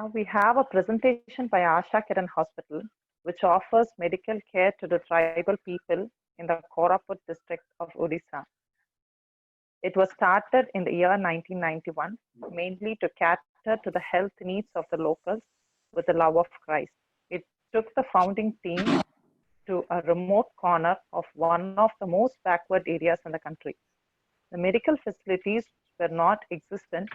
Now we have a presentation by Asha Kiran Hospital, which offers medical care to the tribal people in the Koraput district of Odisha. It was started in the year 1991, mainly to cater to the health needs of the locals with the love of Christ. It took the founding team to a remote corner of one of the most backward areas in the country. The medical facilities were not existent,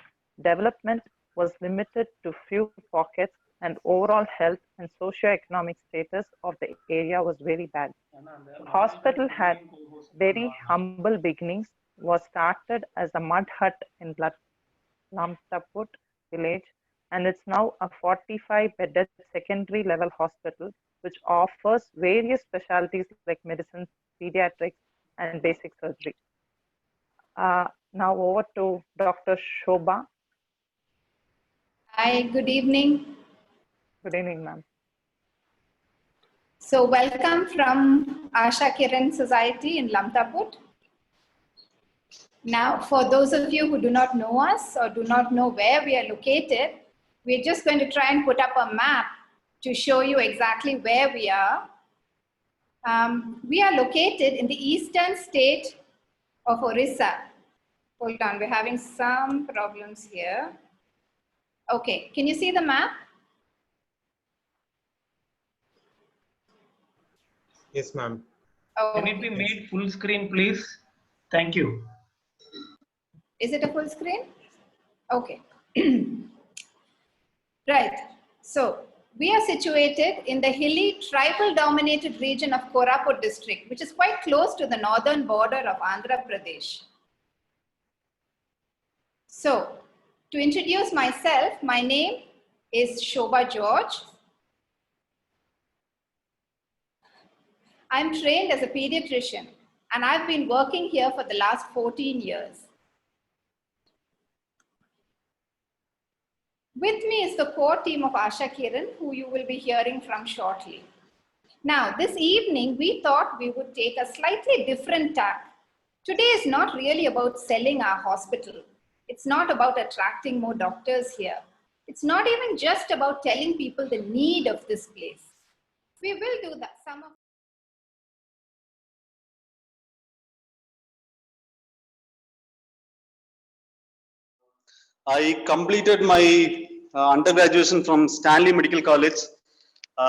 development was limited to few pockets, and overall health and socio-economic status of the area was very bad. The hospital had very humble beginnings, was started as a mud hut in Lamtaput village, and it's now a 45-bedded secondary level hospital which offers various specialties like medicine, pediatrics, and basic surgery. Now over to Dr. Shobha. Hi, good evening. Good evening, ma'am. So welcome from Asha Kiran Society in Lamtaput. Now, for those of you who do not know us or do not know where we are located, we're just going to try and put up a map to show you exactly where we are. We are located in the eastern state of Orissa. Hold on, we're having some problems here. Okay, can you see the map? Yes, ma'am. Oh, Can it be made full screen, please? Thank you. is it a full screen? Okay. Right. So we are situated in the hilly tribal dominated region of Koraput district, which is quite close to the northern border of Andhra Pradesh. So to introduce myself, my name is Shobha George. I'm trained as a pediatrician and I've been working here for the last 14 years. With me is the core team of Asha Kiran, who you will be hearing from shortly. Now, this evening, we thought we would take a slightly different tack. Today is not really about selling our hospital. It's not about attracting more doctors here. It's not even just about telling people the need of this place. We will do that. I completed my undergraduation from Stanley Medical College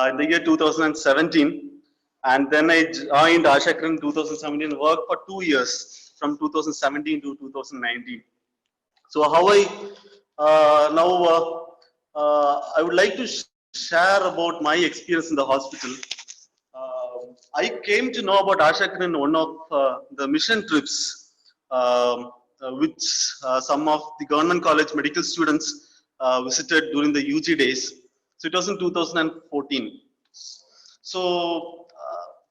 in the year 2017, and then I joined Asha Kiran in 2017, worked for 2 years from 2017 to 2019. So how I would like to share about my experience in the hospital. I came to know about Asha Kiran in one of the mission trips, which some of the government college medical students visited during the UG days. So it was in 2014. So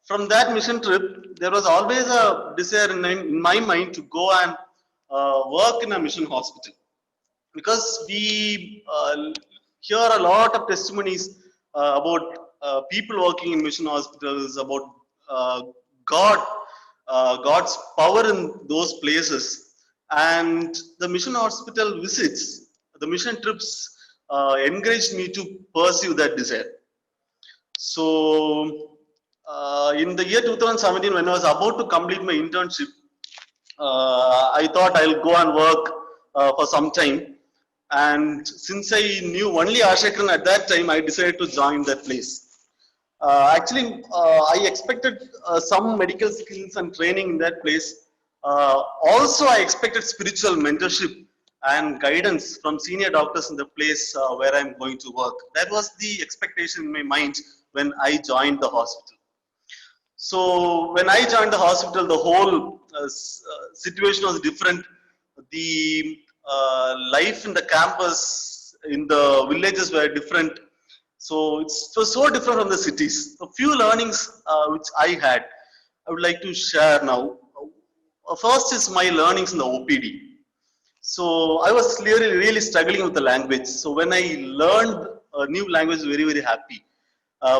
from that mission trip, there was always a desire in my mind to go and work in a mission hospital, because we hear a lot of testimonies about people working in mission hospitals, about God's power in those places. And the mission hospital visits, the mission trips encouraged me to pursue that desire. So in the year 2017, when I was about to complete my internship, I thought I'll go and work for some time. And since I knew only Asha Kiran at that time, I decided to join that place. I expected some medical skills and training in that place. Also, I expected spiritual mentorship and guidance from senior doctors in the place where I'm going to work. That was the expectation in my mind when I joined the hospital. So when I joined the hospital, the whole situation was different. The life in the campus, in the villages were different. So it was so different from the cities. A few learnings which I had, I would like to share now. First is my learnings in the OPD. So I was really struggling with the language. So when I learned a new language, very, very happy.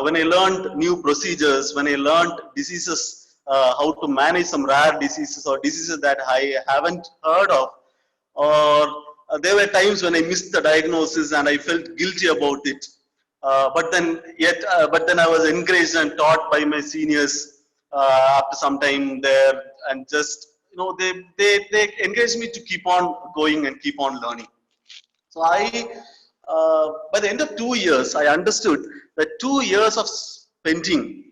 When I learned new procedures, when I learned diseases, how to manage some rare diseases or diseases that I haven't heard of, or there were times when I missed the diagnosis and I felt guilty about it. But then I was encouraged and taught by my seniors after some time there, and just they encouraged me to keep on going and keep on learning. So by the end of 2 years, I understood that 2 years of spending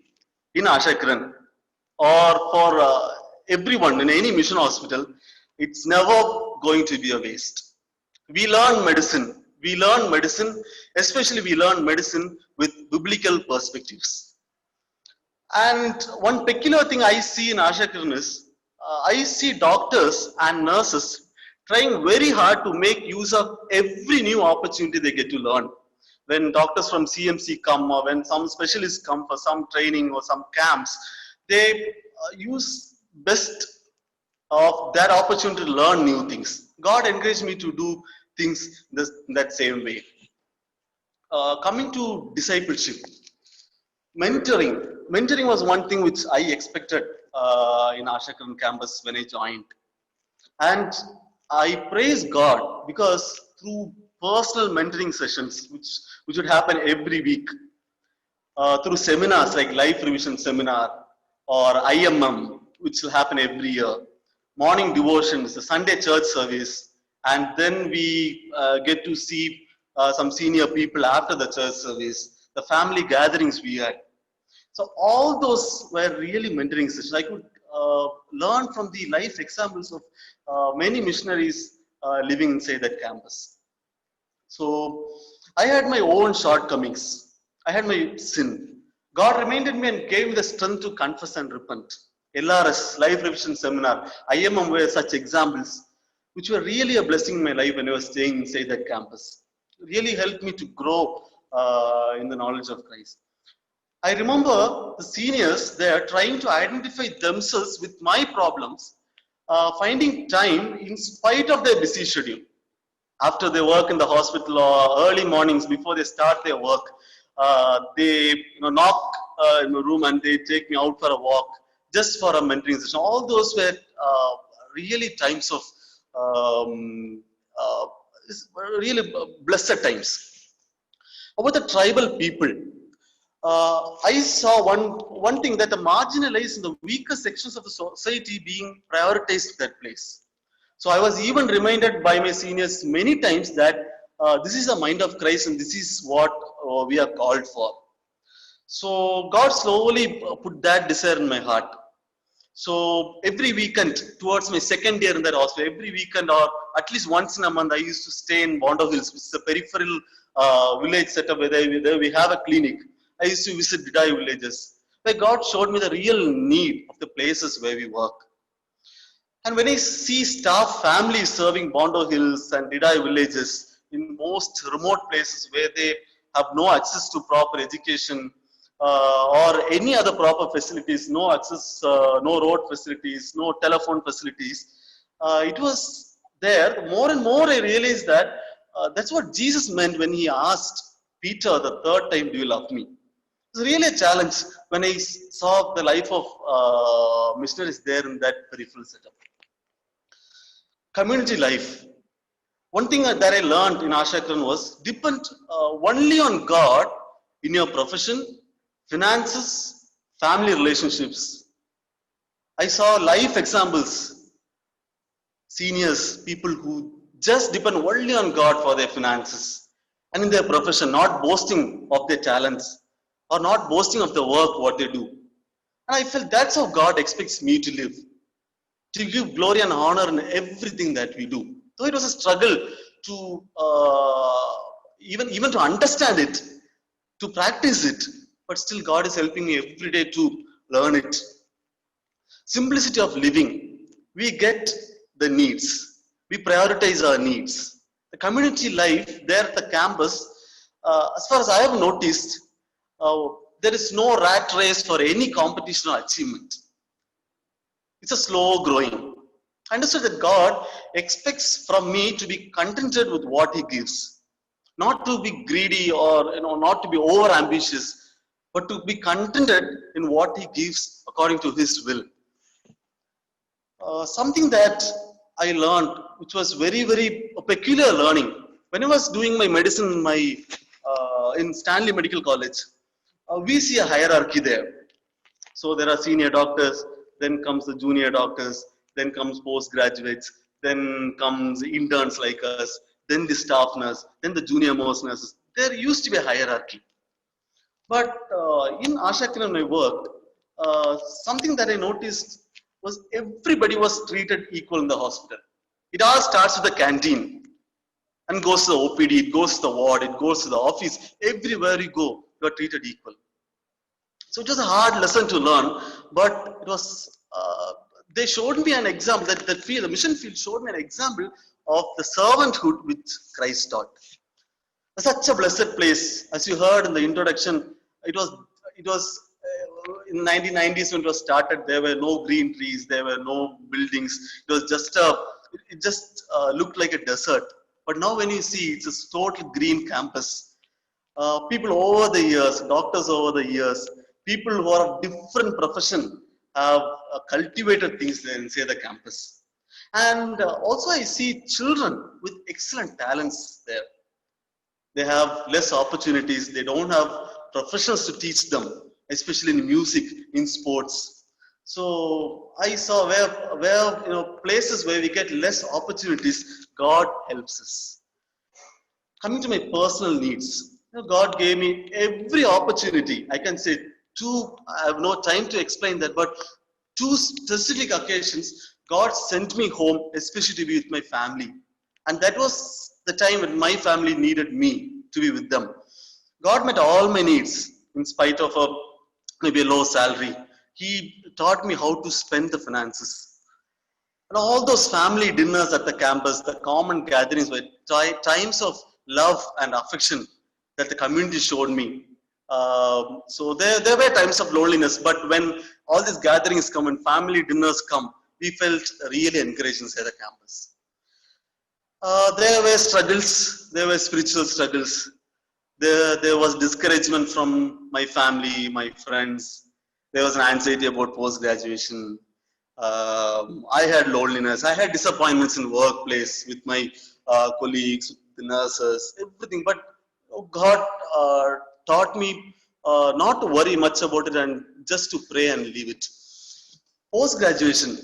in Asha Kiran, or for everyone in any mission hospital, it's never going to be a waste. We learn medicine. Especially we learn medicine with biblical perspectives. And one peculiar thing I see in Asha Kiran is, I see doctors and nurses trying very hard to make use of every new opportunity they get to learn. When doctors from CMC come, or when some specialists come for some training or some camps, they use best of that opportunity to learn new things. God encouraged me to do things in that same way. Coming to discipleship, mentoring was one thing which I expected in Asha Kiran campus when I joined. And I praise God because through personal mentoring sessions, which would happen every week, through seminars like Life Revision Seminar or IMM, which will happen every year, morning devotions, the Sunday church service, and then we get to see some senior people after the church service, the family gatherings we had. So all those were really mentoring sessions. I could learn from the life examples of many missionaries living inside that campus. So I had my own shortcomings. I had my sin. God reminded me and gave me the strength to confess and repent. LRS, Life Revision Seminar, IMM were such examples which were really a blessing in my life when I was staying inside that campus. It really helped me to grow in the knowledge of Christ. I remember the seniors there trying to identify themselves with my problems, finding time in spite of their busy schedule. After they work in the hospital or early mornings before they start their work, they knock in my room and they take me out for a walk just for a mentoring session. All those were really times of really blessed times. About the tribal people, I saw one thing, that the marginalized and the weaker sections of the society being prioritized in that place. So I was even reminded by my seniors many times that this is the mind of Christ and this is what we are called for. So God slowly put that desire in my heart. So every weekend, towards my second year in that hospital, every weekend or at least once in a month, I used to stay in Bondo Hills, which is a peripheral village setup where we have a clinic. I used to visit Didai villages, where God showed me the real need of the places where we work. And when I see staff families serving Bondo Hills and Didai villages in most remote places where they have no access to proper education or any other proper facilities, no access, no road facilities, no telephone facilities, it was there. More and more I realized that that's what Jesus meant when he asked Peter the third time, do you love me? It's really a challenge when I saw the life of missionaries there in that peripheral setup. Community life. One thing that I learned in Asha Kiran was depend only on God in your profession, finances, family relationships. I saw life examples, seniors, people who just depend only on God for their finances, and in their profession, not boasting of their talents or not boasting of the work, what they do. And I felt that's how God expects me to live, to give glory and honor in everything that we do. Though it was a struggle to even to understand it, to practice it, but still God is helping me every day to learn it. Simplicity of living. We get the needs. We prioritize our needs. The community life there at the campus, as far as I have noticed, there is no rat race for any competition or achievement. It's a slow growing. I understood that God expects from me to be contented with what he gives. Not to be greedy or not to be over ambitious, but to be contented in what he gives according to his will. Something that I learned which was very, very peculiar learning. When I was doing my medicine in Stanley Medical College, we see a hierarchy there. So there are senior doctors, then comes the junior doctors, then comes postgraduates, then comes interns like us, then the staff nurse, then the junior most nurses. There used to be a hierarchy. But in Asha Kiran, I worked, something that I noticed was everybody was treated equal in the hospital. It all starts with the canteen and goes to the OPD, it goes to the ward, it goes to the office. Everywhere you go, you are treated equal. So it was a hard lesson to learn, but it was, they showed me an example, the mission field showed me an example of the servanthood which Christ taught. Such a blessed place. As you heard in the introduction, it was in 1990s when it was started, there were no green trees, there were no buildings. It was just it just looked like a desert. But now when you see, it's a total green campus. People over the years, doctors over the years, people who are of different profession have cultivated things there inside the campus. And also I see children with excellent talents there. They have less opportunities. They don't have professionals to teach them, especially in music, in sports. So I saw where places where we get less opportunities, God helps us. Coming to my personal needs, God gave me every opportunity. I can say I have no time to explain that, but 2 specific occasions, God sent me home, especially to be with my family. And that was the time when my family needed me to be with them. God met all my needs in spite of maybe a low salary. He taught me how to spend the finances. And all those family dinners at the campus, the common gatherings were times of love and affection that the community showed me. So there were times of loneliness, but when all these gatherings come and family dinners come, we felt really encouraged inside the campus. There were struggles, there were spiritual struggles. There was discouragement from my family, my friends. There was an anxiety about post-graduation. I had loneliness. I had disappointments in workplace with my colleagues, with the nurses, everything. But God taught me not to worry much about it and just to pray and leave it. Post-graduation,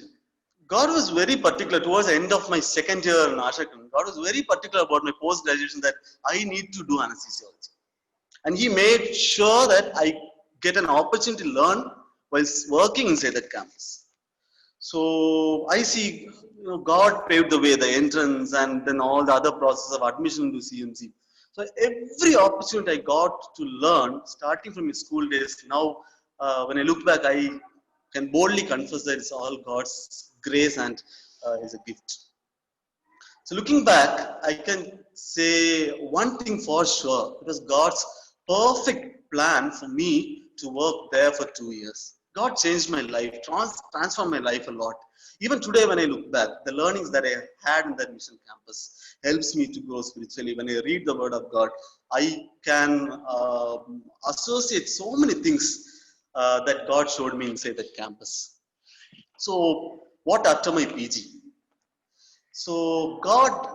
God was very particular towards the end of my second year in Asha Kiran. God was very particular about my post-graduation that I need to do anesthesiology. And He made sure that I get an opportunity to learn while working inside that campus. So I see God paved the way, the entrance and then all the other process of admission to CMC. So every opportunity I got to learn, starting from my school days, now when I look back, I can boldly confess that it's all God's grace and is a gift. So looking back, I can say one thing for sure. It was God's perfect plan for me to work there for 2 years. God changed my life, transformed my life a lot. Even today when I look back, the learnings that I had in that mission campus helps me to grow spiritually. When I read the word of God, I can associate so many things that God showed me inside that campus. So what after my PG? So God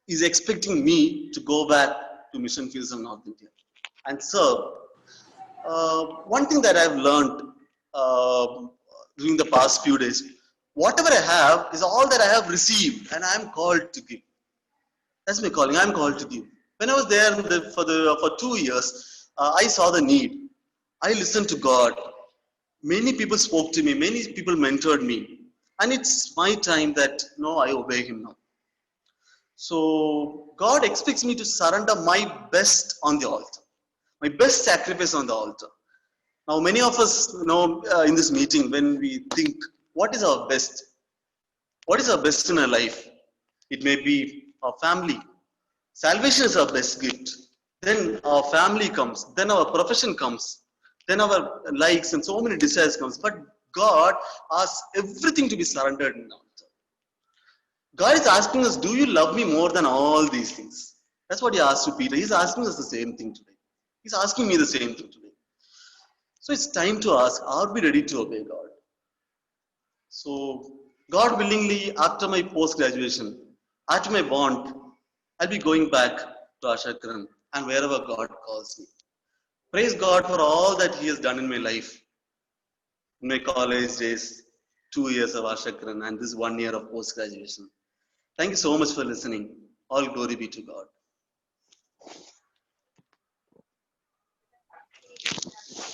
is expecting me to go back to mission fields of North India and serve. One thing that I've learned during the past few days, whatever I have is all that I have received and I am called to give. That's my calling, I'm called to give. When I was there for 2 years, I saw the need. I listened to God. Many people spoke to me, many people mentored me. And it's my time that, I obey Him now. So God expects me to surrender my best on the altar. My best sacrifice on the altar. Now many of us in this meeting, when we think, what is our best? What is our best in our life? It may be our family. Salvation is our best gift. Then our family comes. Then our profession comes. Then our likes and so many desires comes. But God asks everything to be surrendered in the altar. God is asking us, do you love me more than all these things? That's what He asked to Peter. He's asking us the same thing today. He's asking me the same thing today. So it's time to ask, are we ready to obey God? So God willingly, after my post-graduation, after my bond, I'll be going back to Asha Kiran and wherever God calls me. Praise God for all that He has done in my life. In my college days, 2 years of Asha Kiran and this 1 year of post-graduation. Thank you so much for listening. All glory be to God.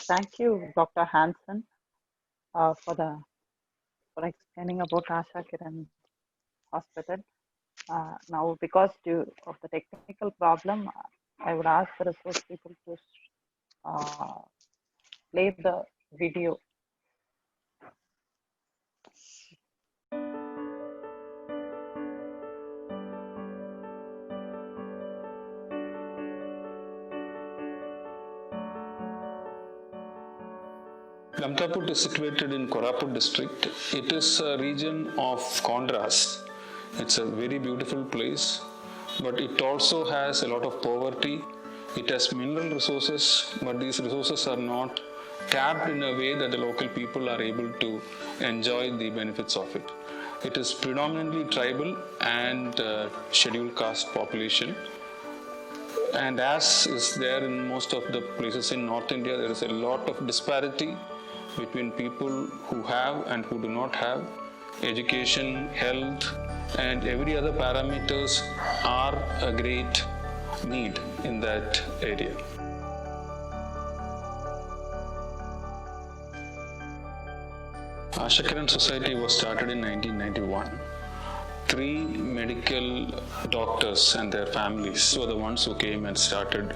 Thank you, Dr. Hansen, for explaining about Asha Kiran Hospital. Now, because of the technical problem, I would ask the resource people to play the video. Lamtaput is situated in Koraput district. It is a region of contrast. It's a very beautiful place, but it also has a lot of poverty. It has mineral resources, but these resources are not tapped in a way that the local people are able to enjoy the benefits of it. It is predominantly tribal and scheduled caste population. And as is there in most of the places in North India, there is a lot of disparity between people who have and who do not have. Education, health, and every other parameters are a great need in that area. Asha Kiran Society was started in 1991. 3 medical doctors and their families were the ones who came and started.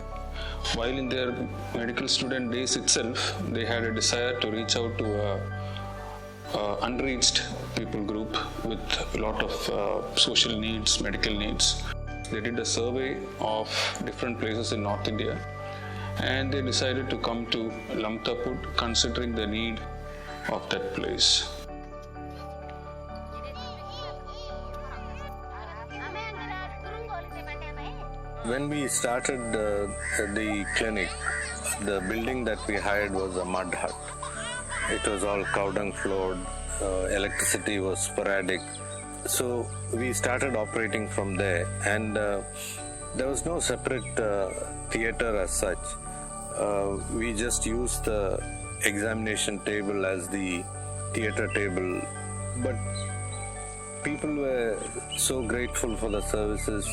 While in their medical student days itself, they had a desire to reach out to a unreached people group with a lot of social needs, medical needs. They did a survey of different places in North India, and they decided to come to Lamtaput considering the need of that place. When we started the clinic, the building that we hired was a mud hut. It was all cow dung floored, electricity was sporadic. So we started operating from there, and there was no separate theatre as such. We just used the examination table as the theatre table, but people were so grateful for the services.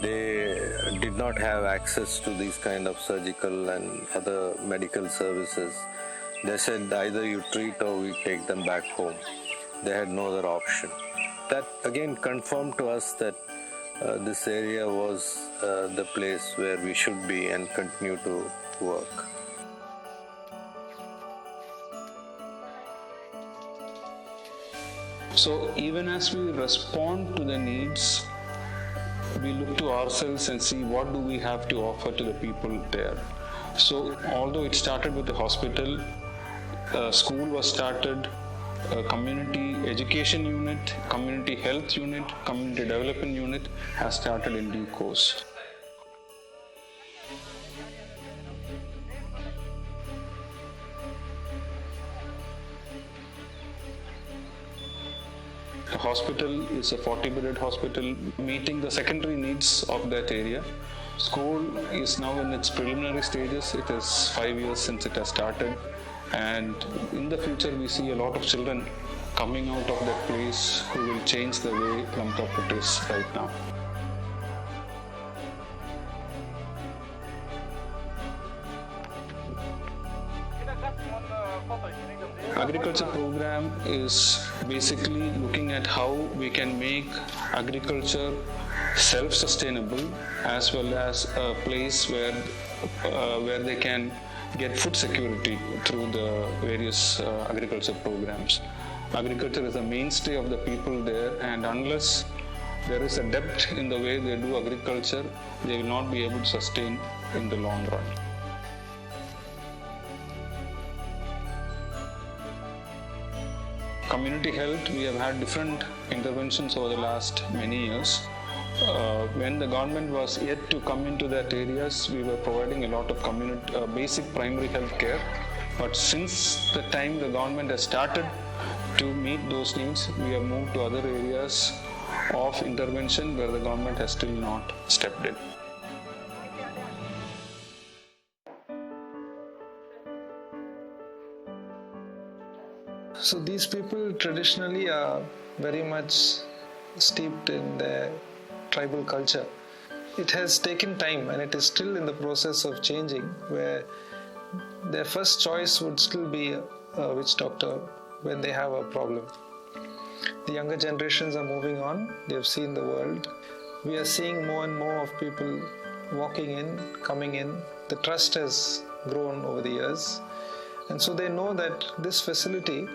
They did not have access to these kind of surgical and other medical services. They said either you treat or we take them back home. They had no other option. That again confirmed to us that this area was the place where we should be and continue to work. So even as we respond to the needs, we look to ourselves and see what do we have to offer to the people there. So although it started with the hospital, school was started, a community education unit, community health unit, community development unit has started in due course. The hospital is a 40-bedded hospital meeting the secondary needs of that area. School is now in its preliminary stages. It is 5 years since it has started, and in the future we see a lot of children coming out of that place who will change the way Lamtaput is right now. Agriculture program is basically looking at how we can make agriculture self-sustainable, as well as a place where they can get food security through the various agriculture programs. Agriculture is the mainstay of the people there, and unless there is a depth in the way they do agriculture, they will not be able to sustain in the long run. Community health, we have had different interventions over the last many years. When the government was yet to come into that areas, we were providing a lot of basic primary health care. But since the time the government has started to meet those needs, we have moved to other areas of intervention where the government has still not stepped in. So these people traditionally are very much steeped in their tribal culture. It has taken time and it is still in the process of changing, where their first choice would still be a witch doctor when they have a problem. The younger generations are moving on, they have seen the world. We are seeing more and more of people walking in, coming in. The trust has grown over the years, and so they know that this facility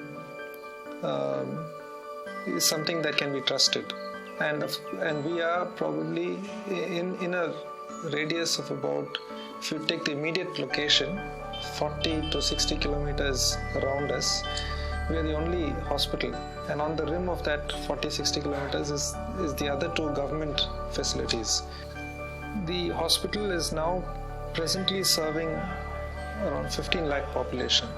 is something that can be trusted. And we are probably in a radius of about, if you take the immediate location, 40 to 60 kilometers around us, we are the only hospital. And on the rim of that 40-60 kilometers is the other two government facilities. The hospital is now presently serving around 15 lakh population.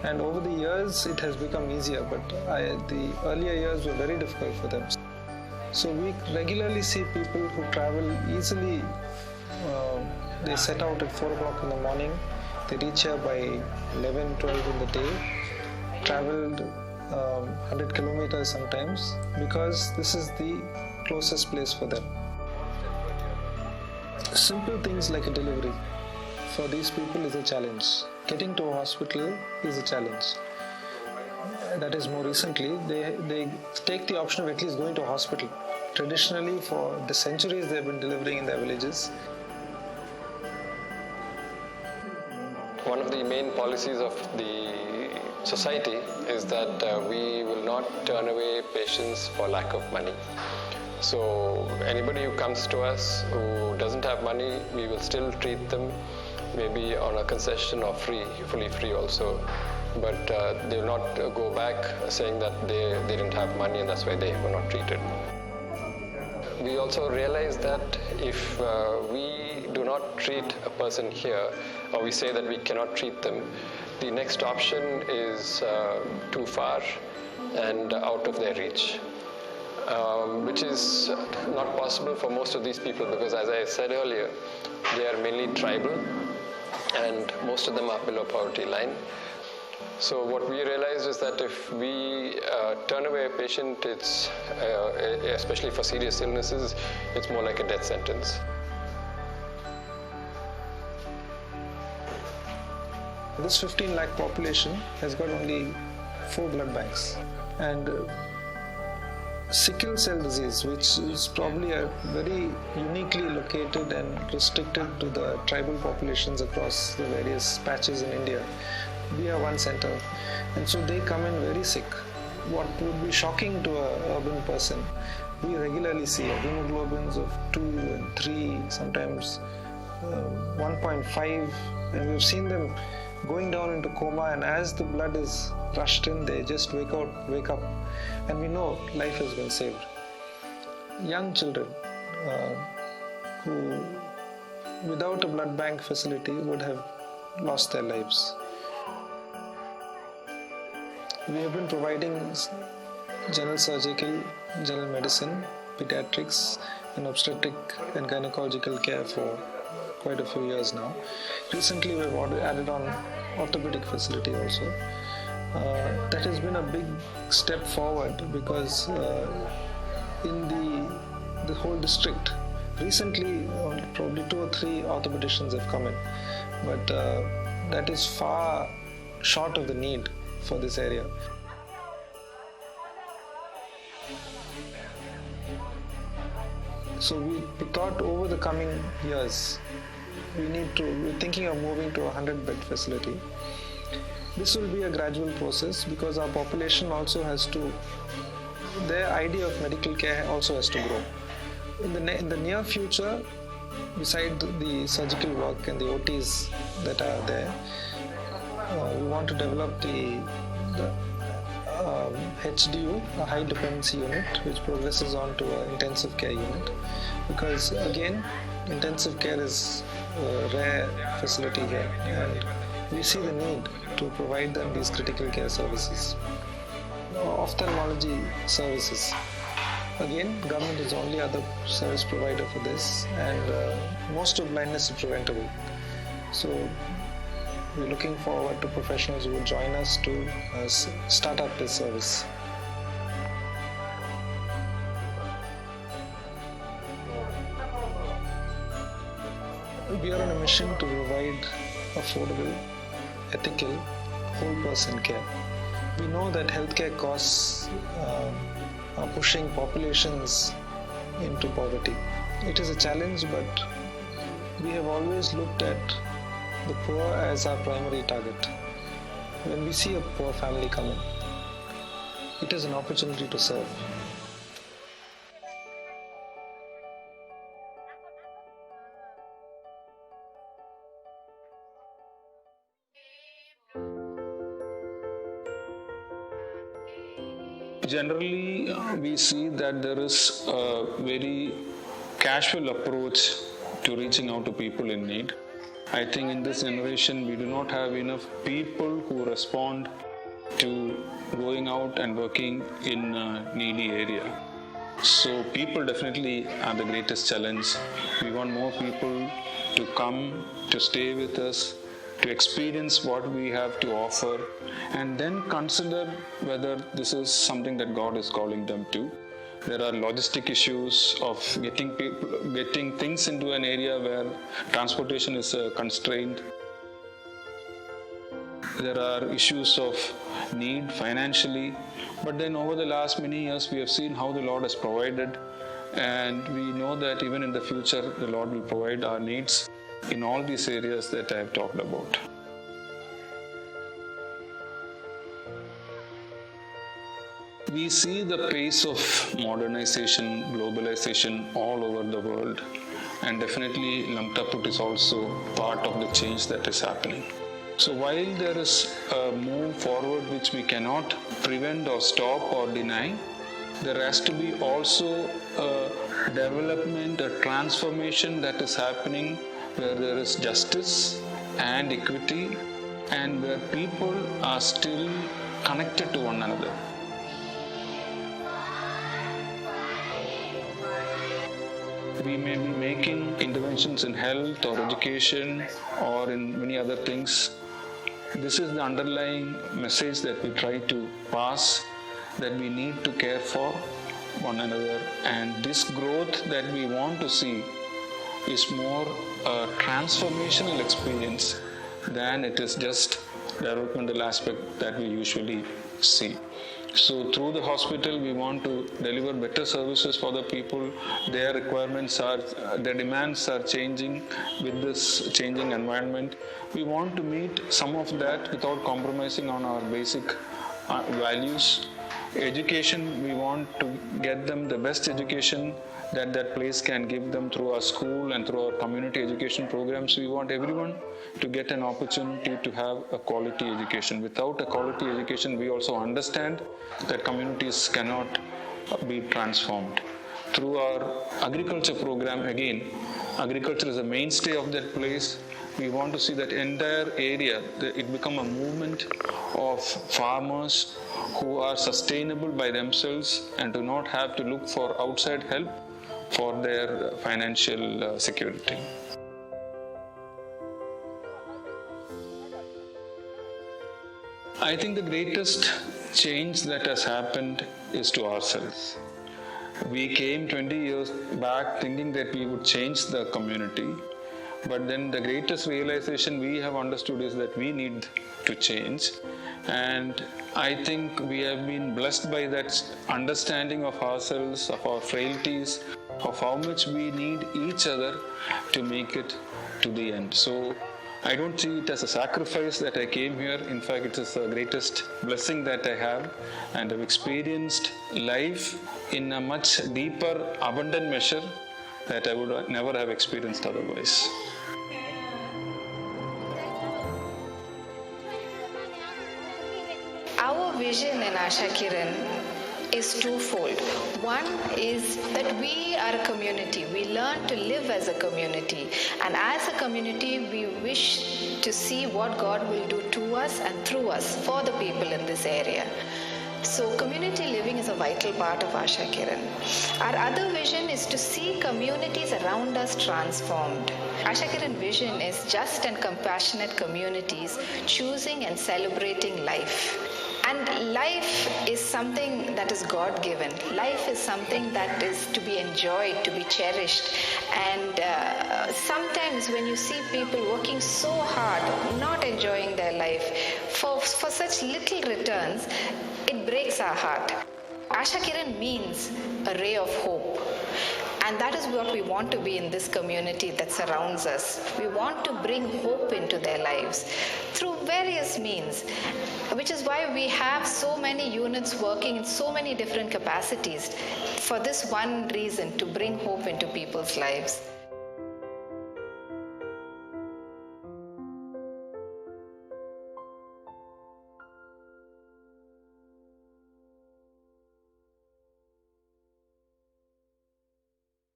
And over the years, it has become easier, but the earlier years were very difficult for them. So we regularly see people who travel easily. They set out at 4 o'clock in the morning. They reach here by 11, 12 in the day. Traveled 100 kilometers sometimes, because this is the closest place for them. Simple things like a delivery for these people is a challenge. Getting to a hospital is a challenge. That is, more recently, they take the option of at least going to a hospital. Traditionally, for the centuries, they've been delivering in their villages. One of the main policies of the society is that we will not turn away patients for lack of money. So anybody who comes to us who doesn't have money, we will still treat them, maybe on a concession or free, fully free also. But they will not go back saying that they didn't have money and that's why they were not treated. We also realize that if we do not treat a person here, or we say that we cannot treat them, the next option is too far and out of their reach, which is not possible for most of these people, because as I said earlier, they are mainly tribal and most of them are below poverty line. So what we realized is that if we turn away a patient, it's especially for serious illnesses, it's more like a death sentence. This 15 lakh population has got only 4 blood banks, and sickle cell disease, which is probably a very uniquely located and restricted to the tribal populations across the various patches in India. We are one center, and so they come in very sick. What would be shocking to an urban person, we regularly see hemoglobins of 2 and 3, sometimes 1.5, and we've seen them going down into coma, and as the blood is rushed in, they just wake up, and we know life has been saved. Young children who without a blood bank facility would have lost their lives. We have been providing general surgical, general medicine, pediatrics and obstetric and gynecological care for quite a few years now. Recently we've added on orthopedic facility also. That has been a big step forward, because in the whole district, recently probably 2 or 3 orthopedicians have come in, but that is far short of the need for this area. So we thought over the coming years, we're thinking of moving to a 100-bed facility. This will be a gradual process, because our population also has to, their idea of medical care also has to grow. In the near future, beside the surgical work and the OTs that are there, we want to develop the HDU, a high dependency unit, which progresses on to an intensive care unit, because again, intensive care is a rare facility here, and we see the need to provide them these critical care services. ophthalmology services. Again, government is the only other service provider for this, and most of blindness is preventable. So we're looking forward to professionals who will join us to start up this service. We are on a mission to provide affordable, ethical, whole person care. We know that healthcare costs are pushing populations into poverty. It is a challenge, but we have always looked at the poor as our primary target. When we see a poor family coming, it is an opportunity to serve. Generally, we see that there is a very casual approach to reaching out to people in need. I think in this generation, we do not have enough people who respond to going out and working in a needy area. So people definitely are the greatest challenge. We want more people to come, to stay with us, to experience what we have to offer, and then consider whether this is something that God is calling them to. There are logistic issues of getting things into an area where transportation is constrained. There are issues of need financially, but then over the last many years we have seen how the Lord has provided, and we know that even in the future the Lord will provide our needs in all these areas that I have talked about. We see the pace of modernization, globalization all over the world, and definitely Langtaput is also part of the change that is happening. So while there is a move forward which we cannot prevent or stop or deny, there has to be also a development, a transformation that is happening where there is justice and equity, and where people are still connected to one another. We may be making interventions in health or education or in many other things. This is the underlying message that we try to pass, that we need to care for one another, and this growth that we want to see is more a transformational experience than it is just developmental aspect that we usually see. So through the hospital, we want to deliver better services for the people. Their requirements their demands are changing with this changing environment. We want to meet some of that without compromising on our basic values. Education, we want to get them the best education that place can give them through our school and through our community education programs. We want everyone to get an opportunity to have a quality education. Without a quality education, we also understand that communities cannot be transformed. Through our agriculture program, again, agriculture is a mainstay of that place. We want to see that entire area, it become a movement of farmers who are sustainable by themselves and do not have to look for outside help for their financial security. I think the greatest change that has happened is to ourselves. We came 20 years back thinking that we would change the community, but then the greatest realization we have understood is that we need to change. And I think we have been blessed by that understanding of ourselves, of our frailties, of how much we need each other to make it to the end. So I don't see it as a sacrifice that I came here. In fact, it is the greatest blessing that I have, and I've experienced life in a much deeper, abundant measure that I would never have experienced otherwise. Our vision in Asha Kiran is twofold. One is that we are a community. We learn to live as a community. And as a community, we wish to see what God will do to us and through us for the people in this area. So community living is a vital part of Asha Kiran. Our other vision is to see communities around us transformed. Asha Kiran vision is just and compassionate communities choosing and celebrating life. And life is something that is God-given. Life is something that is to be enjoyed, to be cherished. And sometimes when you see people working so hard, not enjoying their life, for such little returns, it breaks our heart. Asha Kiran means a ray of hope. And that is what we want to be in this community that surrounds us. We want to bring hope into their lives through various means, which is why we have so many units working in so many different capacities for this one reason, to bring hope into people's lives.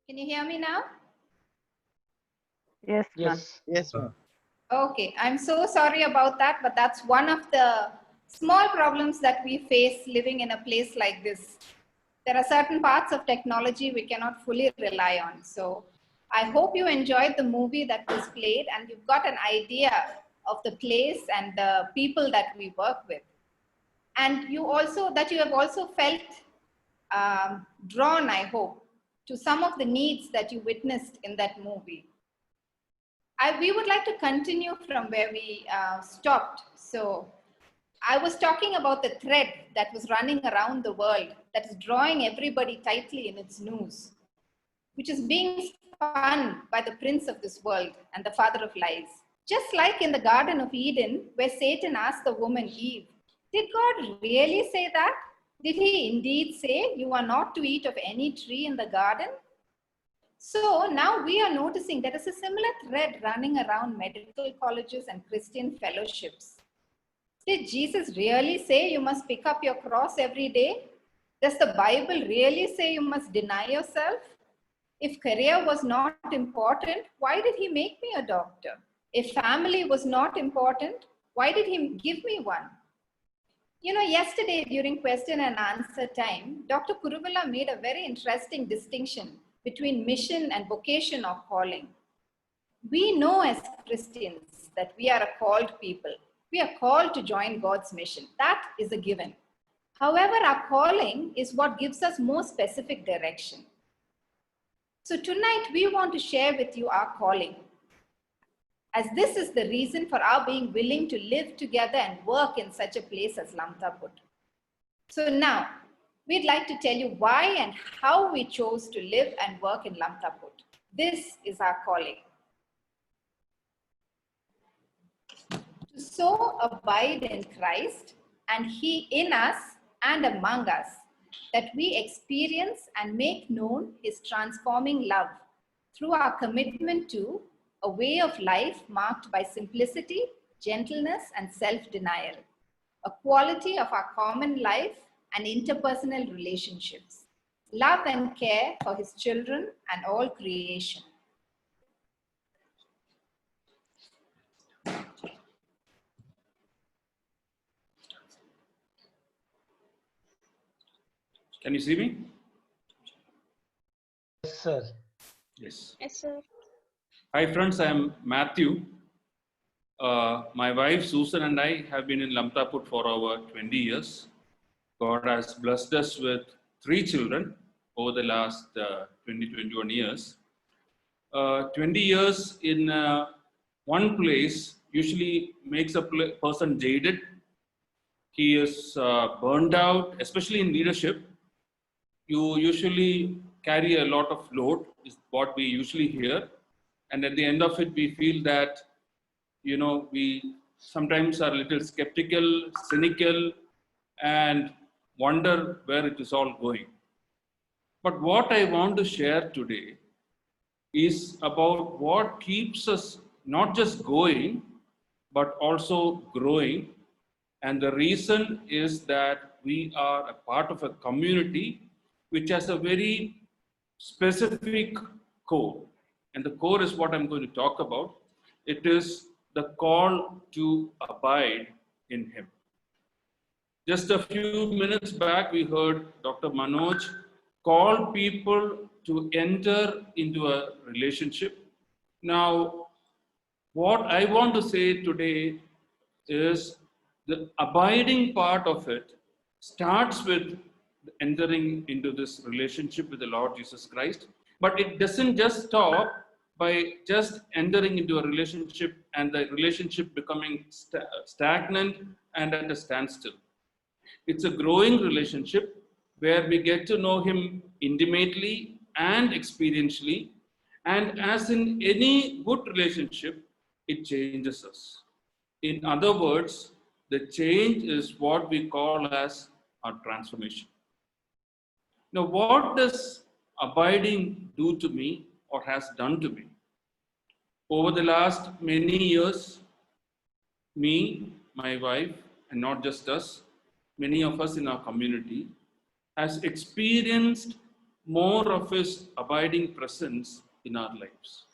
Can you hear me now? Yes, ma'am. Yes, ma'am. Okay, I'm so sorry about that, but that's one of the small problems that we face living in a place like this. There are certain parts of technology we cannot fully rely on. So I hope you enjoyed the movie that was played and you've got an idea of the place and the people that we work with. And you have also felt drawn, I hope, to some of the needs that you witnessed in that movie. We would like to continue from where we stopped. So I was talking about the thread that was running around the world that is drawing everybody tightly in its noose, which is being spun by the prince of this world and the father of lies. Just like in the Garden of Eden, where Satan asked the woman Eve, did God really say that? Did he indeed say, you are not to eat of any tree in the garden? So now we are noticing there is a similar thread running around medical colleges and Christian fellowships. Did Jesus really say you must pick up your cross every day? Does the Bible really say you must deny yourself? If career was not important, why did he make me a doctor? If family was not important, why did he give me one? You know, yesterday during question and answer time, Dr. Kuruvilla made a very interesting distinction between mission and vocation or calling. We know as Christians that we are a called people. We are called to join God's mission. That is a given. However, our calling is what gives us more specific direction. So tonight we want to share with you our calling, as this is the reason for our being willing to live together and work in such a place as Lamtaput. So now, we'd like to tell you why and how we chose to live and work in Lamtaput. This is our calling. To so abide in Christ and He in us and among us, that we experience and make known His transforming love through our commitment to a way of life marked by simplicity, gentleness, and self-denial, a quality of our common life and interpersonal relationships, love and care for His children and all creation. Can you see me? Yes, sir. Yes. Yes, sir. Hi friends, I am Matthew. My wife Susan and I have been in Lamtaput for over 20 years. God has blessed us with 3 children over the last 21 years. 20 years in one place usually makes a person jaded. He is burned out, especially in leadership. You usually carry a lot of load, is what we usually hear. And at the end of it, we feel that, you know, we sometimes are a little skeptical, cynical, and wonder where it is all going. But what I want to share today is about what keeps us not just going, but also growing. And the reason is that we are a part of a community which has a very specific core. And the core is what I'm going to talk about. It is the call to abide in Him. Just a few minutes back, we heard Dr. Manoj call people to enter into a relationship. Now, what I want to say today is the abiding part of it starts with entering into this relationship with the Lord Jesus Christ, but it doesn't just stop by just entering into a relationship and the relationship becoming stagnant and at a standstill. It's a growing relationship where we get to know Him intimately and experientially. And as in any good relationship, it changes us. In other words, the change is what we call as our transformation. Now, what does abiding do to me or has done to me? Over the last many years, me, my wife, and not just us, many of us in our community, has experienced more of His abiding presence in our lives.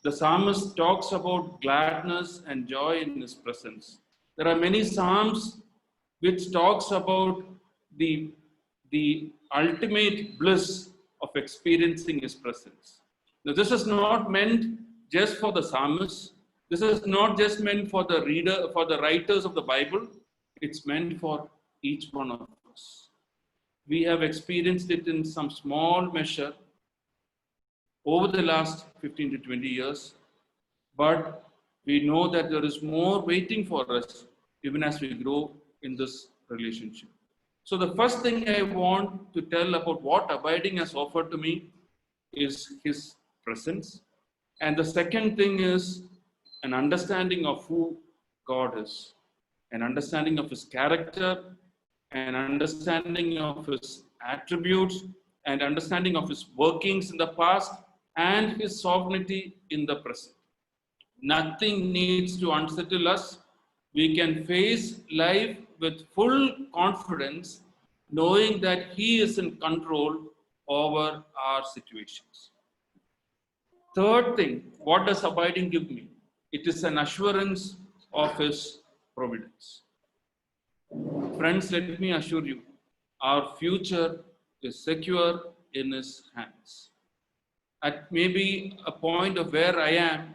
The psalmist talks about gladness and joy in His presence. There are many psalms which talks about the ultimate bliss of experiencing His presence. Now, this is not meant just for the psalmist. This is not just meant for the reader, for the writers of the Bible. It's meant for each one of us. We have experienced it in some small measure over the last 15 to 20 years, but we know that there is more waiting for us even as we grow in this relationship. So the first thing I want to tell about what abiding has offered to me is His presence. And the second thing is an understanding of who God is, an understanding of His character, an understanding of His attributes, and understanding of His workings in the past and His sovereignty in the present. Nothing needs to unsettle us. We can face life with full confidence, knowing that He is in control over our situations. Third thing, what does abiding give me? It is an assurance of His providence. Friends, let me assure you, our future is secure in His hands. At maybe a point of where I am,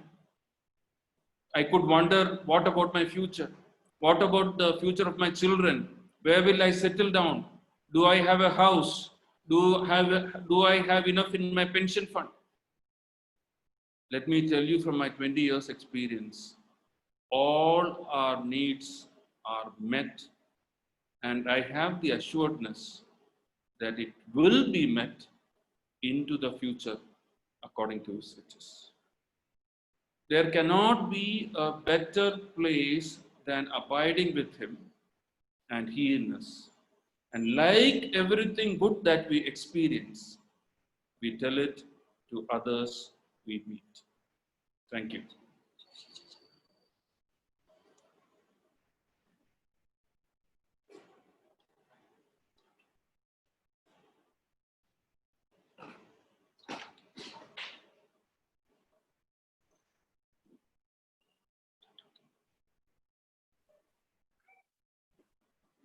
I could wonder, what about my future? What about the future of my children? Where will I settle down? Do I have a house? Do I have enough in my pension fund? Let me tell you from my 20 years experience, all our needs are met, and I have the assuredness that it will be met into the future according to His riches. There cannot be a better place than abiding with Him and He in us. And like everything good that we experience, we tell it to others we meet. Thank you.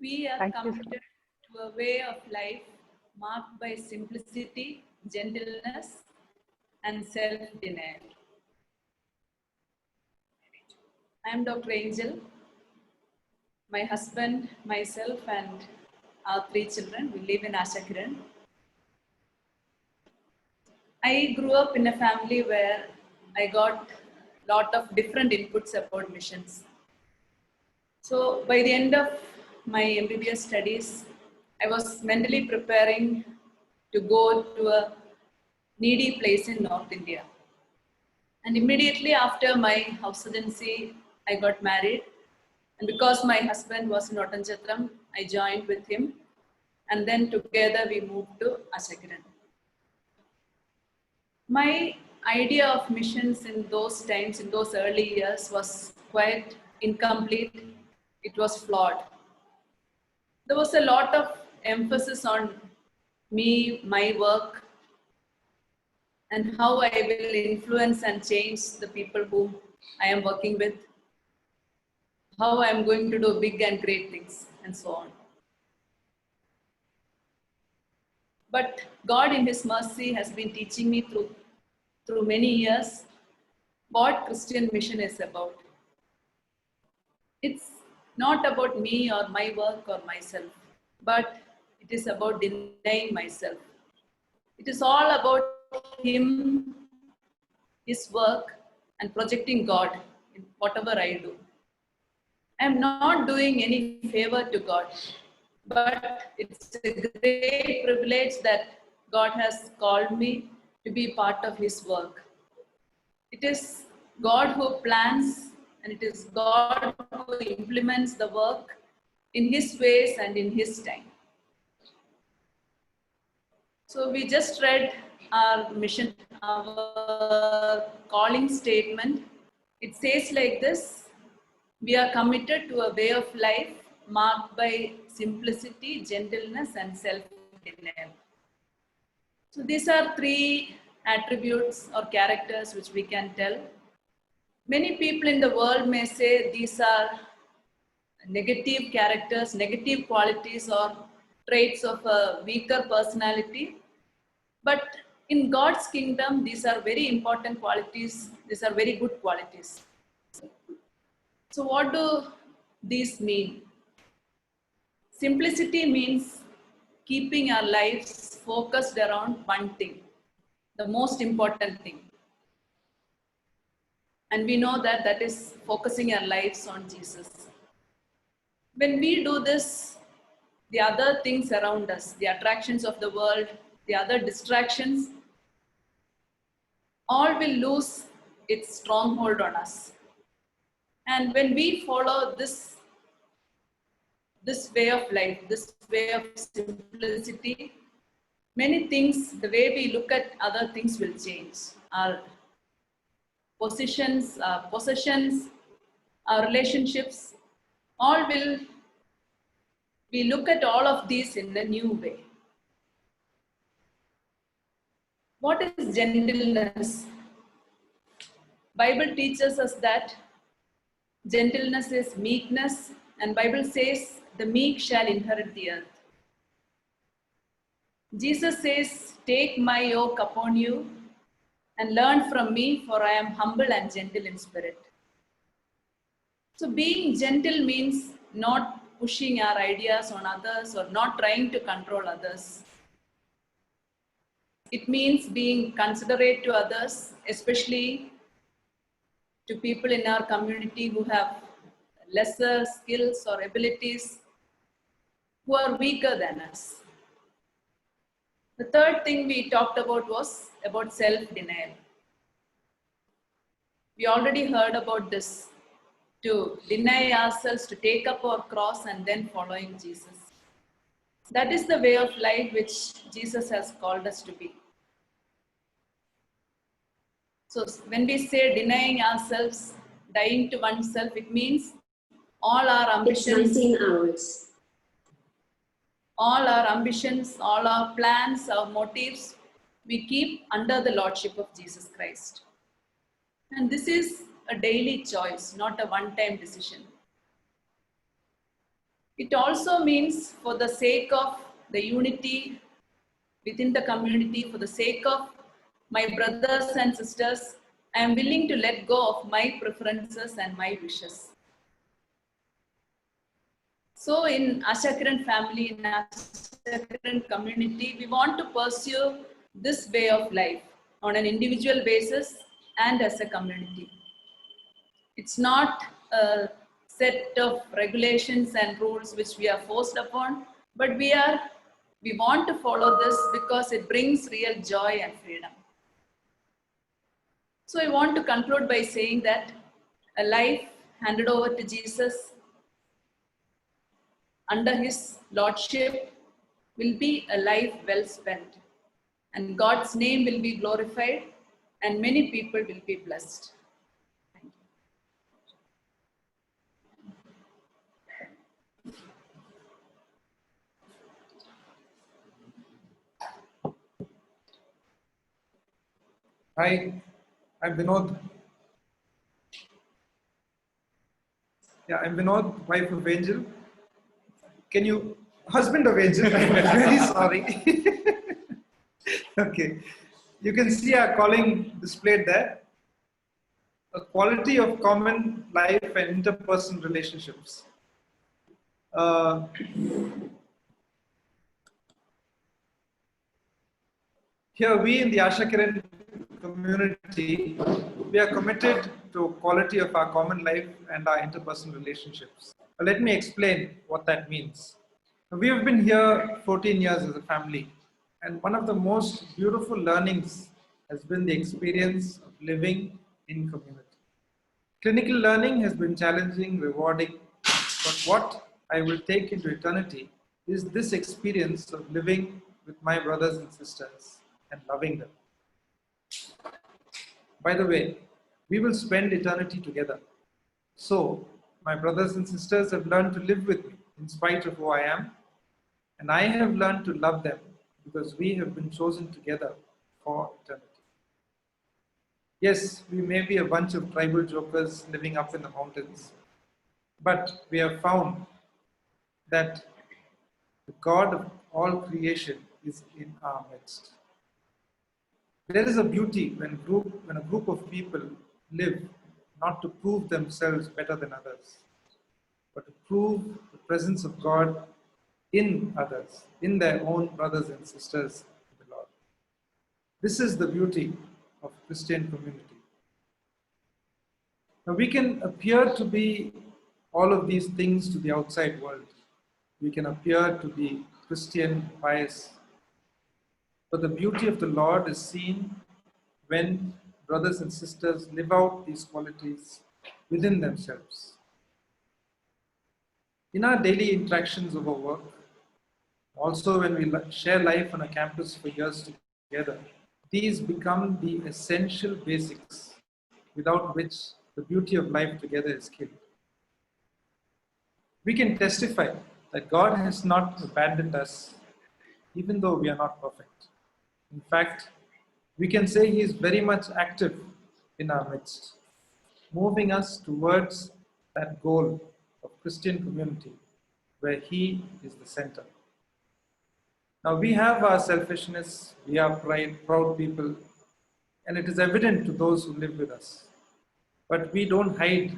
We are Thank you, sir. committed to a way of life marked by simplicity, gentleness, and self-denial. I am Dr. Angel. My husband, myself, and our 3 children, we live in Asha Kiran. I grew up in a family where I got a lot of different inputs about missions. So by the end of my MBBS studies, I was mentally preparing to go to a needy place in North India. And immediately after my house residency, I got married. And because my husband was in Ottanchatram, I joined with him. And then together we moved to Asha Kiran. My idea of missions in those times, in those early years, was quite incomplete. It was flawed. There was a lot of emphasis on me, my work, and how I will influence and change the people whom I am working with, how I am going to do big and great things, and so on. But God in His mercy has been teaching me through many years what Christian mission is about. It's not about me or my work or myself, but it is about denying myself. It is all about Him, His work, and projecting God in whatever I do. I am not doing any favor to God, but it's a great privilege that God has called me to be part of His work. It is God who plans, and it is God who implements the work in His ways and in His time. So we just read our mission, our calling statement. It says like this: we are committed to a way of life marked by simplicity, gentleness, and self-denial. So these are three attributes or characters which we can tell. Many people in the world may say these are negative characters, negative qualities, or traits of a weaker personality. But in God's kingdom, these are very important qualities. These are very good qualities. So what do these mean? Simplicity means keeping our lives focused around one thing, the most important thing. And we know that that is focusing our lives on Jesus. When we do this, the other things around us, the attractions of the world, the other distractions, all will lose its stronghold on us. And when we follow this way of life, this way of simplicity, many things, the way we look at other things will change. Our positions, our possessions, our relationships, we look at all of these in a new way. What is gentleness? Bible teaches us that gentleness is meekness, and Bible says the meek shall inherit the earth. Jesus says, take my yoke upon you and learn from me, for I am humble and gentle in spirit. So being gentle means not pushing our ideas on others or not trying to control others. It means being considerate to others, especially to people in our community who have lesser skills or abilities, who are weaker than us. The third thing we talked about was about self-denial. We already heard about this, to deny ourselves, to take up our cross and then following Jesus. That is the way of life which Jesus has called us to be. So when we say denying ourselves, dying to oneself, it means all our ambitions, all our plans, our motives, we keep under the Lordship of Jesus Christ. And this is a daily choice, not a one-time decision. It also means, for the sake of the unity within the community, for the sake of my brothers and sisters, I am willing to let go of my preferences and my wishes. So in Asha Kiran family, in Asha Kiran community, we want to pursue this way of life on an individual basis and as a community. It's not a set of regulations and rules which we are forced upon, but we want to follow this because it brings real joy and freedom. So I want to conclude by saying that a life handed over to Jesus under His Lordship will be a life well spent, and God's name will be glorified and many people will be blessed. Hi, I'm Vinod. Yeah, I'm Vinod, wife of Angel. Husband of Angel, I'm very sorry. Okay. You can see our calling displayed there. A quality of common life and interpersonal relationships. Here we in the Asha Kiran community, we are committed to quality of our common life and our interpersonal relationships. Let me explain what that means. We have been here 14 years as a family, and one of the most beautiful learnings has been the experience of living in community. Clinical learning has been challenging, rewarding, but what I will take into eternity is this experience of living with my brothers and sisters and loving them. By the way, we will spend eternity together. So, my brothers and sisters have learned to live with me in spite of who I am, and I have learned to love them because we have been chosen together for eternity. Yes, we may be a bunch of tribal jokers living up in the mountains, but we have found that the God of all creation is in our midst. There is a beauty when a group of people live not to prove themselves better than others, but to prove the presence of God in others, in their own brothers and sisters in the Lord. This is the beauty of Christian community. Now we can appear to be all of these things to the outside world. We can appear to be Christian, pious, but the beauty of the Lord is seen when brothers and sisters live out these qualities within themselves. In our daily interactions over work, also when we share life on a campus for years together, these become the essential basics without which the beauty of life together is killed. We can testify that God has not abandoned us even though we are not perfect. In fact, we can say He is very much active in our midst, moving us towards that goal of Christian community where He is the center. Now we have our selfishness, we are proud people, and it is evident to those who live with us. But we don't hide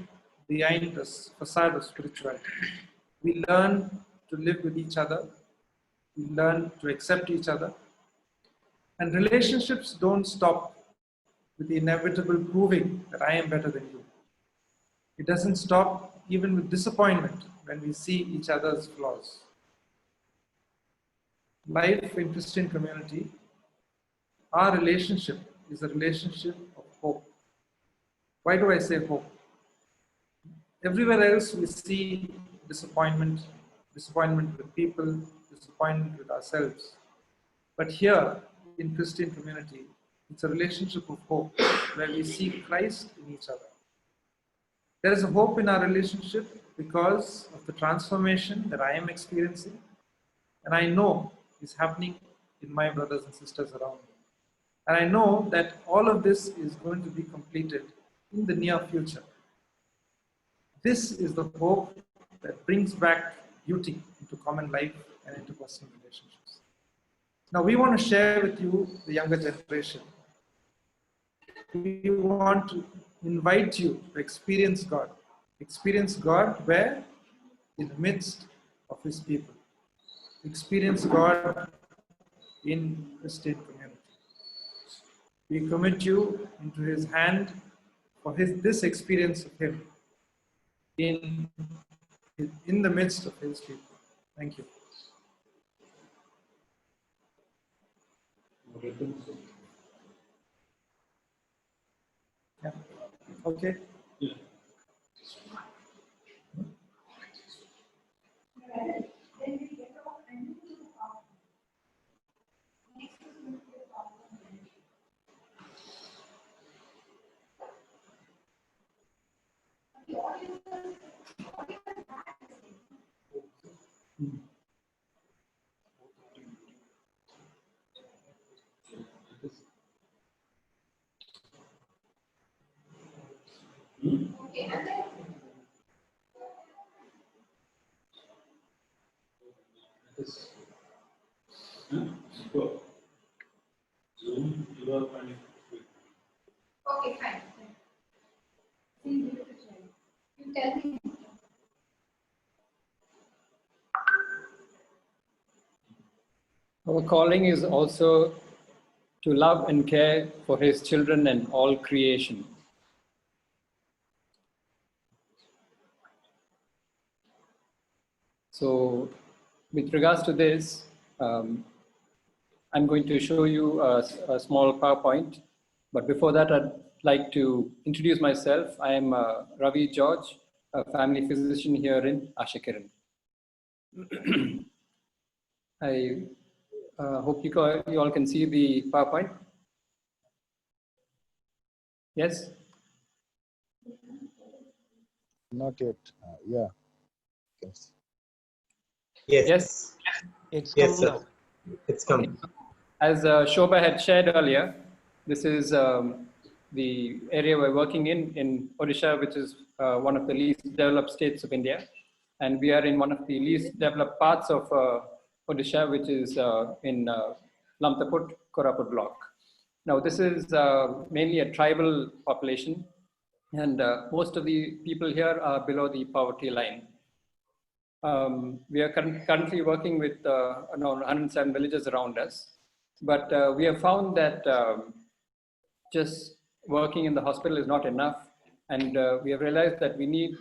behind this facade of spirituality. We learn to live with each other, we learn to accept each other, and relationships don't stop with the inevitable proving that I am better than you. It doesn't stop even with disappointment when we see each other's flaws. Life in Christian community, our relationship is a relationship of hope. Why do I say hope? Everywhere else we see disappointment with people, disappointment with ourselves. But here in Christian community, it's a relationship of hope where we see Christ in each other. There is a hope in our relationship because of the transformation that I am experiencing, and I know is happening in my brothers and sisters around me. And I know that all of this is going to be completed in the near future. This is the hope that brings back beauty into common life and into personal relationships. Now we want to share with you, the younger generation. We want to invite you to experience God. Experience God where? In the midst of His people. Experience God in Christian community. We commit you into His hand for this experience of Him in the midst of His people. Thank you. Yeah. Okay. Yeah. Our calling is also to love and care for his children and all creation. So with regards to this, I'm going to show you a small PowerPoint. But before that, I'd like to introduce myself. I am Ravi George, a family physician here in Asha Kiran. I hope you all can see the PowerPoint. Yes? Not yet. Yeah. Yes. Yes. It's Yes, come sir. now. It's come. As Shobha had shared earlier, this is the area we're working in Odisha, which is one of the least developed states of India. And we are in one of the least developed parts of Odisha, which is in Lamtaput, Koraput block. Now, this is mainly a tribal population, and most of the people here are below the poverty line. We are currently working with around 107 villages around us, but we have found that just working in the hospital is not enough, and we have realized that we need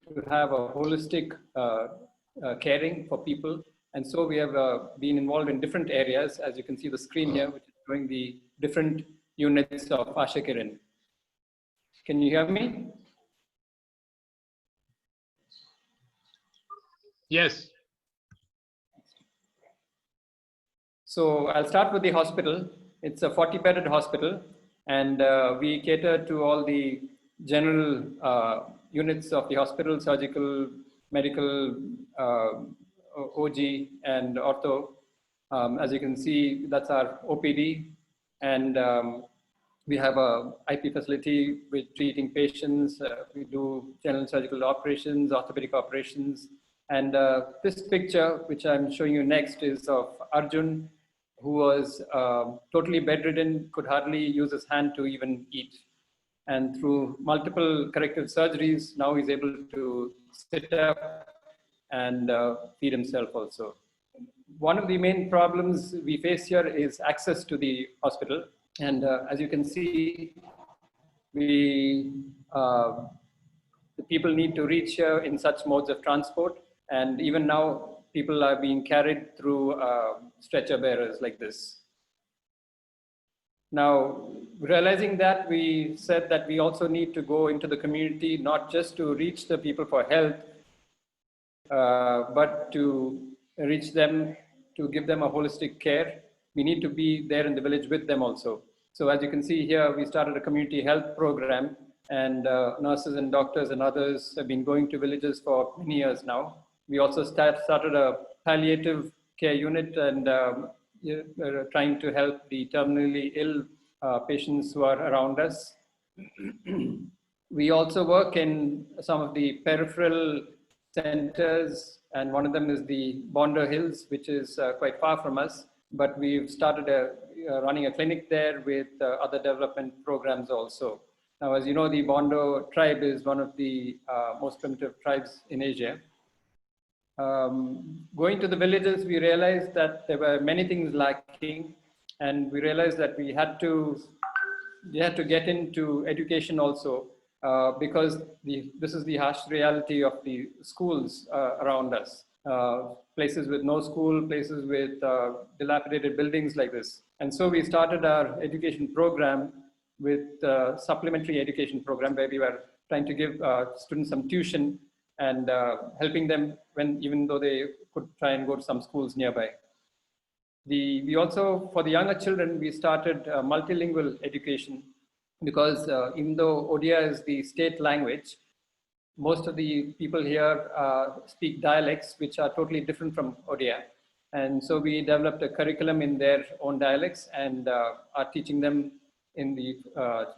to have a holistic caring for people, and so we have been involved in different areas, as you can see the screen here, which is showing the different units of Asha Kiran. Can you hear me? Yes. So I'll start with the hospital. It's a 40-bedded hospital, and we cater to all the general units of the hospital: surgical, medical, OG, and ortho. As you can see, that's our OPD, and we have a IP facility with treating patients. We do general surgical operations, orthopedic operations. And this picture, which I'm showing you next, is of Arjun, who was totally bedridden, could hardly use his hand to even eat. And through multiple corrective surgeries, now he's able to sit up and feed himself also. One of the main problems we face here is access to the hospital. And as you can see, the people need to reach here in such modes of transport. And even now, people are being carried through stretcher bearers like this. Now, realizing that, we said that we also need to go into the community, not just to reach the people for health, but to reach them, to give them a holistic care. We need to be there in the village with them also. So as you can see here, we started a community health program, and nurses and doctors and others have been going to villages for many years now. We also started a palliative care unit, and trying to help the terminally ill patients who are around us. We also work in some of the peripheral centers, and one of them is the Bondo Hills, which is quite far from us. But we've started running a clinic there with other development programs also. Now, as you know, the Bondo tribe is one of the most primitive tribes in Asia. Going to the villages, we realized that there were many things lacking, and we realized that we had to get into education also, because this is the harsh reality of the schools around us. Places with no school, places with dilapidated buildings like this. And so we started our education program with supplementary education program, where we were trying to give students some tuition and helping them even though they could try and go to some schools nearby. We also, for the younger children, we started multilingual education, because even though Odia is the state language, most of the people here speak dialects which are totally different from Odia. And so we developed a curriculum in their own dialects, and are teaching them in the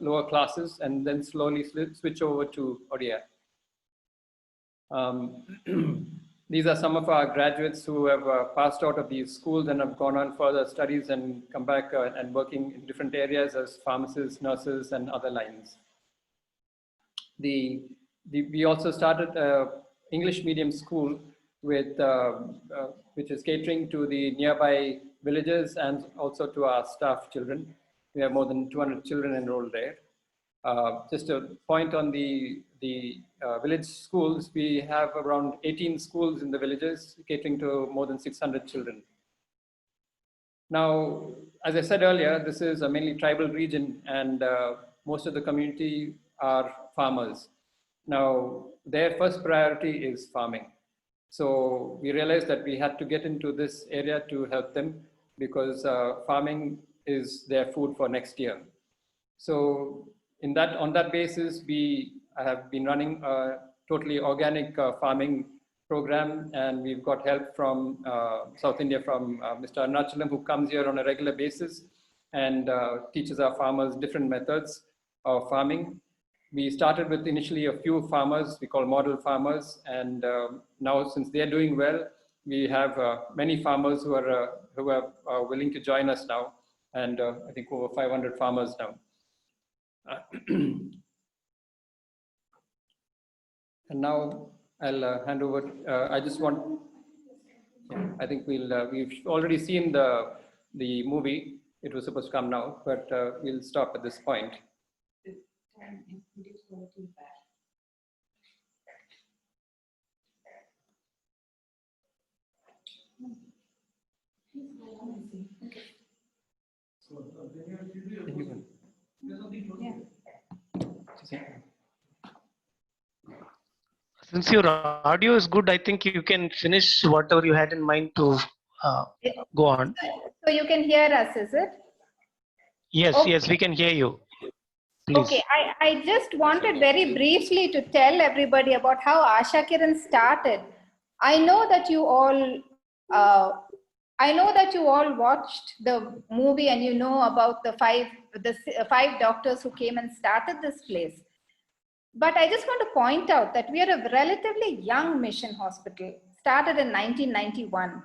lower classes, and then slowly switch over to Odia. These are some of our graduates who have passed out of these schools and have gone on further studies and come back and working in different areas as pharmacists, nurses, and other lines. The we also started an English medium school with, which is catering to the nearby villages and also to our staff children. We have more than 200 children enrolled there. Just a point on the village schools, we have around 18 schools in the villages catering to more than 600 children. Now, as I said earlier, this is a mainly tribal region and most of the community are farmers. Now, their first priority is farming. So we realized that we had to get into this area to help them because farming is their food for next year. So on that basis, we have been running a totally organic farming program, and we've got help from South India from Mr. Arunachalam, who comes here on a regular basis and teaches our farmers different methods of farming. We started with initially a few farmers we call model farmers, and now since they're doing well, we have many farmers who are willing to join us now, and I think over 500 farmers now. And now I'll hand over. I just want. I think we've already seen the movie. It was supposed to come now, but we'll stop at this point. Since your audio is good, I think you can finish whatever you had in mind to go on. So you can hear us, is it? Yes, Okay. yes, we can hear you. Please. Okay, I just wanted very briefly to tell everybody about how Asha Kiran started. I know that you all watched the movie and you know about the five doctors who came and started this place. But I just want to point out that we are a relatively young mission hospital, started in 1991.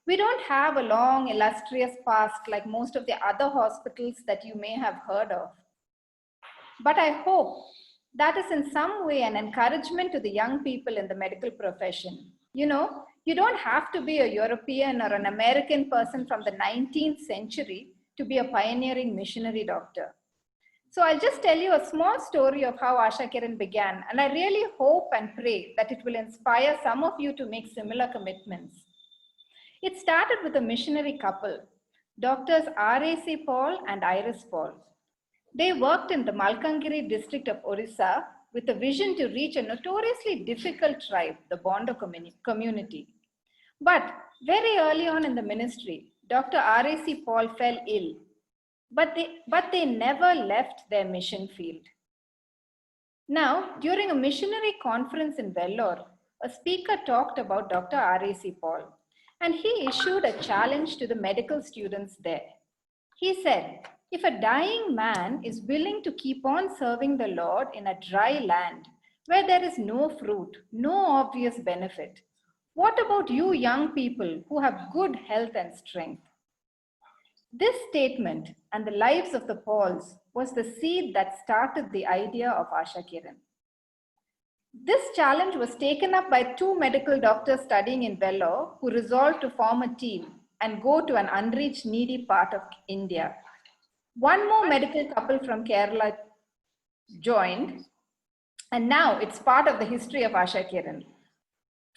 We don't have a long, illustrious past like most of the other hospitals that you may have heard of. But I hope that is in some way an encouragement to the young people in the medical profession. You know, you don't have to be a European or an American person from the 19th century to be a pioneering missionary doctor. So I'll just tell you a small story of how Asha Kiran began, and I really hope and pray that it will inspire some of you to make similar commitments. It started with a missionary couple, Doctors R.A.C. Paul and Iris Paul. They worked in the Malkangiri district of Orissa with a vision to reach a notoriously difficult tribe, the Bondo community. But very early on in the ministry, Dr. R.A.C. Paul fell ill. But they never left their mission field. Now, during a missionary conference in Vellore, a speaker talked about Dr. R.A.C. Paul, and he issued a challenge to the medical students there. He said, if a dying man is willing to keep on serving the Lord in a dry land where there is no fruit, no obvious benefit, what about you young people who have good health and strength? This statement and the lives of the Pauls was the seed that started the idea of Asha Kiran. This challenge was taken up by two medical doctors studying in Vellore who resolved to form a team and go to an unreached, needy part of India. One more medical couple from Kerala joined, and now it's part of the history of Asha Kiran.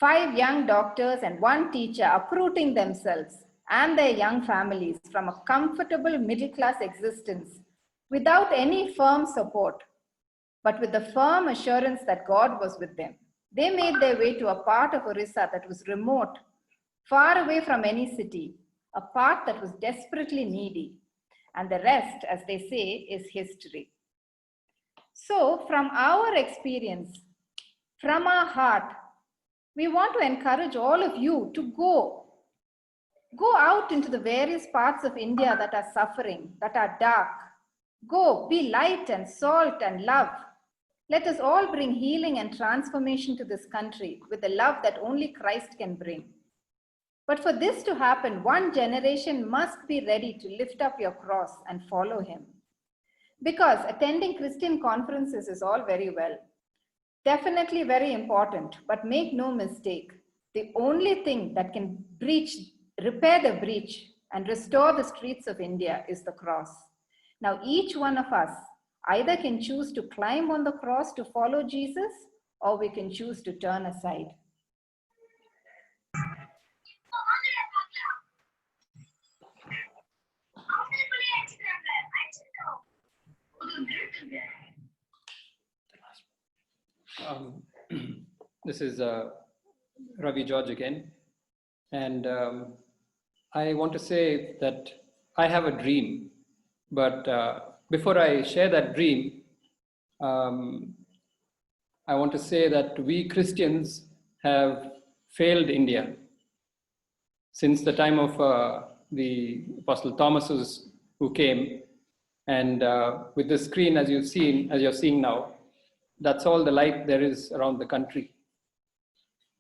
5 young doctors and 1 teacher uprooting themselves and their young families from a comfortable middle-class existence without any firm support, but with the firm assurance that God was with them. They made their way to a part of Orissa that was remote, far away from any city, a part that was desperately needy. And the rest, as they say, is history. So from our experience, from our heart, we want to encourage all of you to go out into the various parts of India that are suffering, that are dark. Go, be light and salt and love. Let us all bring healing and transformation to this country with the love that only Christ can bring. But for this to happen, one generation must be ready to lift up your cross and follow him. Because attending Christian conferences is all very well. Definitely very important, but make no mistake, the only thing that can repair the breach and restore the streets of India is the cross. Now, each one of us either can choose to climb on the cross to follow Jesus, or we can choose to turn aside. This is Ravi George again. And I want to say that I have a dream. But before I share that dream, I want to say that we Christians have failed India. Since the time of the Apostle Thomas who came, and with the screen as you're seeing now, that's all the light there is around the country.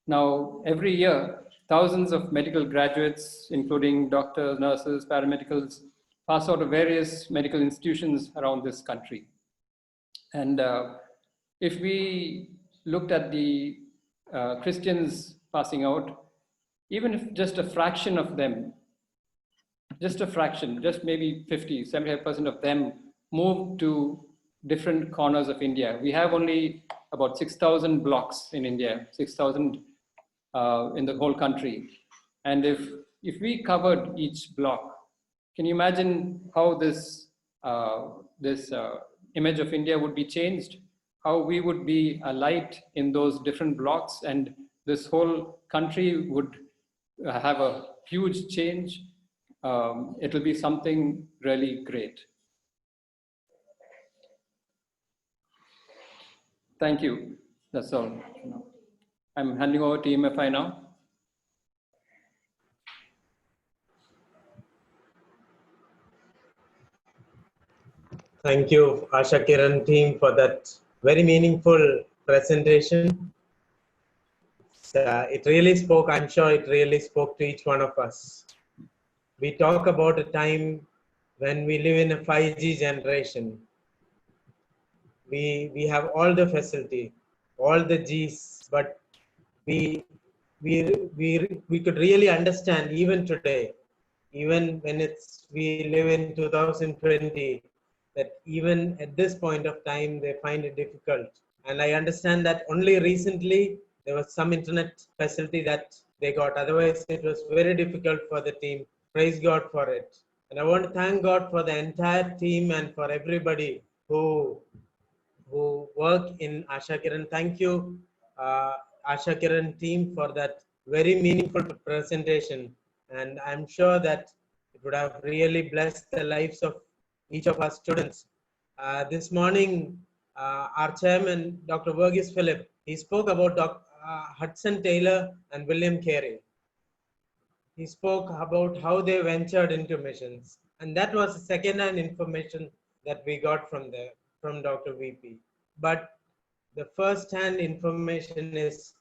Now, every year, thousands of medical graduates, including doctors, nurses, paramedicals, pass out of various medical institutions around this country. And if we looked at the Christians passing out, even if just a fraction of them, just a fraction, just maybe 50, 75% of them move to different corners of India. We have only about 6,000 blocks in India, 6,000 in the whole country. And if we covered each block, can you imagine how this image of India would be changed? How we would be a light in those different blocks, and this whole country would have a huge change. It will be something really great. Thank you. That's all. I'm handing over to MFI now. Thank you, Asha Kiran team, for that very meaningful presentation. It really spoke, I'm sure it really spoke to each one of us. We talk about a time when we live in a 5G generation. We have all the facility, all the Gs, but we could really understand even today, even when we live in 2020, that even at this point of time, they find it difficult. And I understand that only recently there was some internet facility that they got. Otherwise, it was very difficult for the team. Praise God for it. And I want to thank God for the entire team and for everybody who work in Asha Kiran. Thank you, Asha Kiran team, for that very meaningful presentation. And I'm sure that it would have really blessed the lives of each of our students. This morning, our chairman, Dr. Verghese Philip, he spoke about Hudson Taylor and William Carey. He spoke about how they ventured into missions. And that was second-hand information that we got from Dr. VP. But the first-hand information is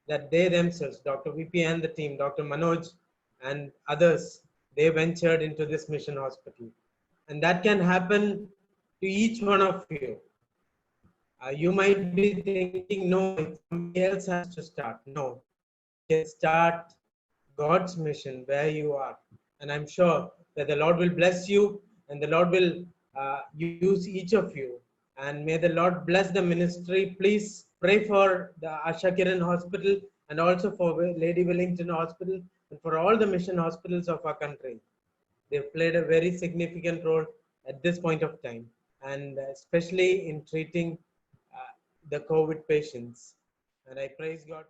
that they themselves, Dr. VP and the team, Dr. Manoj and others, they ventured into this mission hospital. And that can happen to each one of you. You might be thinking, no, somebody else has to start. No, you can start God's mission where you are. And I'm sure that the Lord will bless you and the Lord will use each of you. And may the Lord bless the ministry. Please pray for the Asha Kiran Hospital and also for Lady Wellington Hospital and for all the mission hospitals of our country. They've played a very significant role at this point of time, and especially in treating the COVID patients. And I praise God.